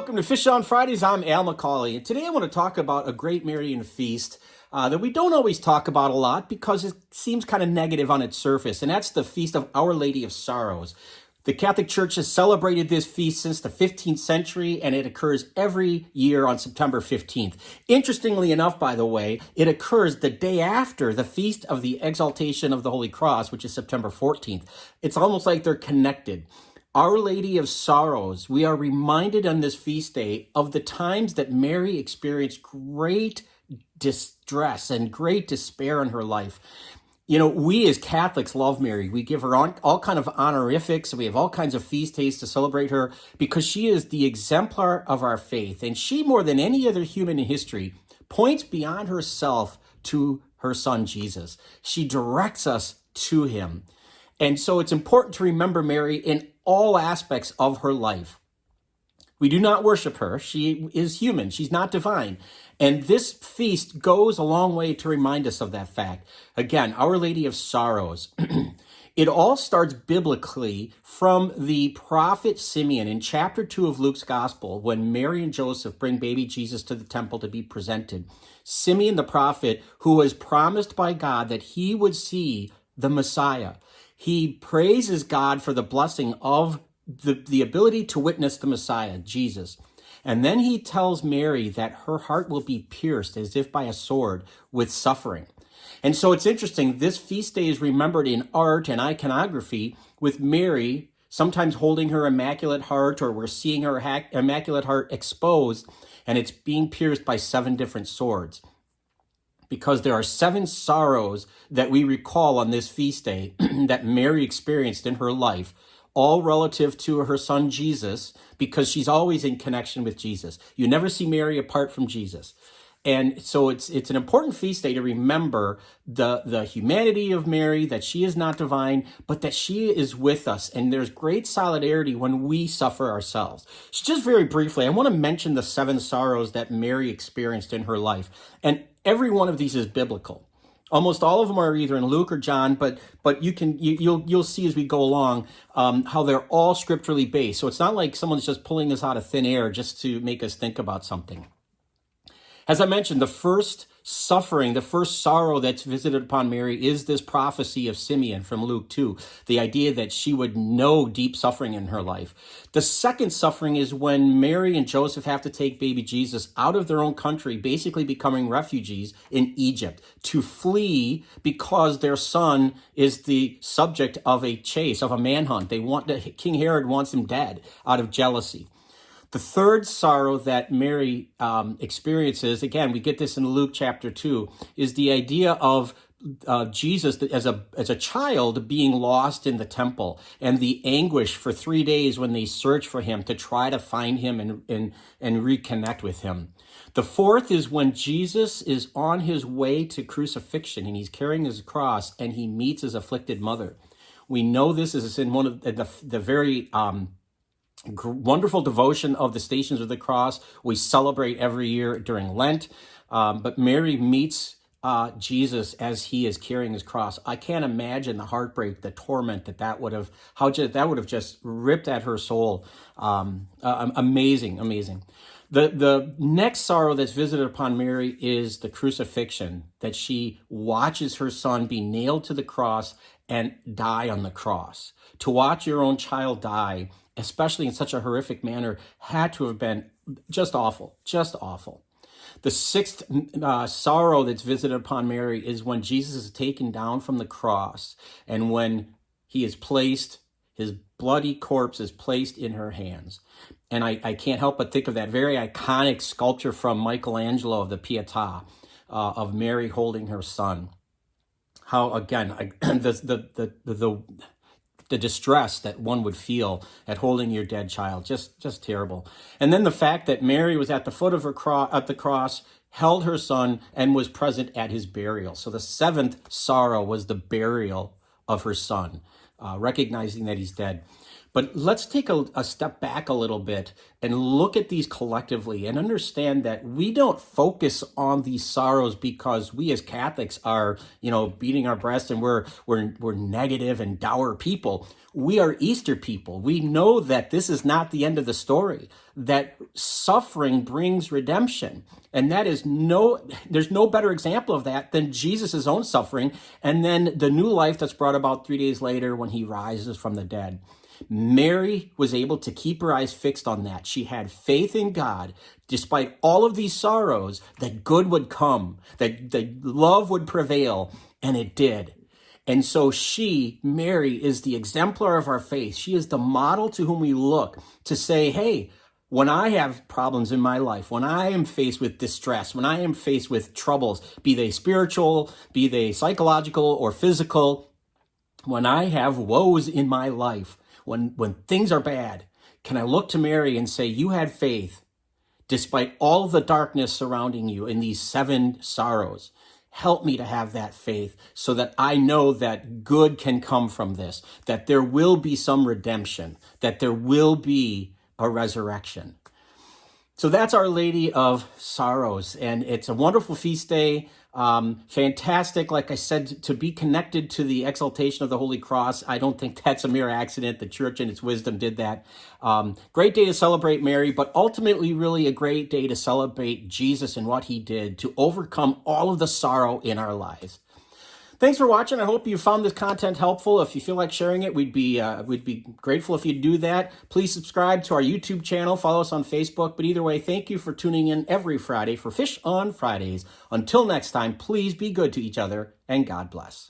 welcome to Fish on Fridays. I'm Al McCauley, and today I want to talk about a great Marian feast that we don't always talk about a lot because it seems kind of negative on its surface, and that's the Feast of Our Lady of Sorrows. The Catholic Church has celebrated this feast since the 15th century, and it occurs every year on September 15th. Interestingly enough, by the way, it occurs the day after the Feast of the Exaltation of the Holy Cross, which is September 14th. It's almost like they're connected. Our Lady of Sorrows, we are reminded on this feast day of the times that Mary experienced great distress and great despair in her life. You know, we as Catholics love Mary. We give her all kind of honorifics. We have all kinds of feast days to celebrate her because she is the exemplar of our faith. And she, more than any other human in history, points beyond herself to her son, Jesus. She directs us to him. And so it's important to remember Mary in all aspects of her life. We do not worship her. She is human. She's not divine. And this feast goes a long way to remind us of that fact. Again, Our Lady of Sorrows. It all starts biblically from the prophet Simeon in chapter 2 of Luke's Gospel, when Mary and Joseph bring baby Jesus to the temple to be presented. Simeon the prophet, who was promised by God that he would see the Messiah. He praises God for the blessing of the ability to witness the Messiah, Jesus. And then he tells Mary that her heart will be pierced as if by a sword with suffering. And so it's interesting, this feast day is remembered in art and iconography with Mary sometimes holding her Immaculate Heart, or we're seeing her Immaculate Heart exposed, and it's being pierced by 7 different swords. Because there are 7 sorrows that we recall on this feast day that Mary experienced in her life, all relative to her son Jesus, because she's always in connection with Jesus. You never see Mary apart from Jesus. And so it's an important feast day to remember the humanity of Mary, that she is not divine, but that she is with us. And there's great solidarity when we suffer ourselves. So just very briefly, I want to mention the 7 sorrows that Mary experienced in her life. And every one of these is biblical. Almost all of them are either in Luke or John, but you'll see as we go along how they're all scripturally based. So it's not like someone's just pulling this out of thin air just to make us think about something. As I mentioned, the first suffering, the first sorrow that's visited upon Mary is this prophecy of Simeon from Luke 2, the idea that she would know deep suffering in her life. The second suffering is when Mary and Joseph have to take baby Jesus out of their own country, basically becoming refugees in Egypt, to flee because their son is the subject of a chase, of a manhunt. King Herod wants him dead out of jealousy. The third sorrow that Mary experiences, again, we get this in Luke chapter 2, is the idea of Jesus as a child being lost in the temple, and the anguish for 3 days when they search for him to try to find him and reconnect with him. The fourth is when Jesus is on his way to crucifixion and he's carrying his cross and he meets his afflicted mother. We know this is in one of the very wonderful devotion of the Stations of the Cross we celebrate every year during Lent. But Mary meets Jesus as he is carrying his cross. I can't imagine the heartbreak, the torment that would have just ripped at her soul. Amazing. The next sorrow that's visited upon Mary is the crucifixion, that she watches her son be nailed to the cross and die on the cross. To watch your own child die, especially in such a horrific manner, had to have been just awful. The sixth sorrow that's visited upon Mary is when Jesus is taken down from the cross, and when he is placed, his bloody corpse is placed in her hands. And I can't help but think of that very iconic sculpture from Michelangelo of the Pietà, of Mary holding her son. How, again, the distress that one would feel at holding your dead child, just terrible. And then the fact that Mary was at the foot of the cross, held her son, and was present at his burial. So the 7th sorrow was the burial of her son, recognizing that he's dead. But let's take a step back a little bit and look at these collectively and understand that we don't focus on these sorrows because we as Catholics are, beating our breasts and we're negative and dour people. We are Easter people. We know that this is not the end of the story, that suffering brings redemption. And there's no better example of that than Jesus' own suffering and then the new life that's brought about 3 days later when he rises from the dead. Mary was able to keep her eyes fixed on that. She had faith in God, despite all of these sorrows, that good would come, that love would prevail, and it did. And so Mary, is the exemplar of our faith. She is the model to whom we look to say, hey, when I have problems in my life, when I am faced with distress, when I am faced with troubles, be they spiritual, be they psychological or physical, when I have woes in my life, when things are bad, can I look to Mary and say, you had faith despite all the darkness surrounding you in these 7 sorrows. Help me to have that faith so that I know that good can come from this, that there will be some redemption, that there will be a resurrection. So that's Our Lady of Sorrows, and it's a wonderful feast day. Fantastic, like I said, to be connected to the exaltation of the Holy Cross. I don't think that's a mere accident. The Church in its wisdom did that. Great day to celebrate Mary, but ultimately really a great day to celebrate Jesus and what he did to overcome all of the sorrow in our lives. Thanks for watching. I hope you found this content helpful. If you feel like sharing it, we'd be grateful if you do that. Please subscribe to our YouTube channel. Follow us on Facebook. But either way, thank you for tuning in every Friday for Fish on Fridays. Until next time, please be good to each other and God bless.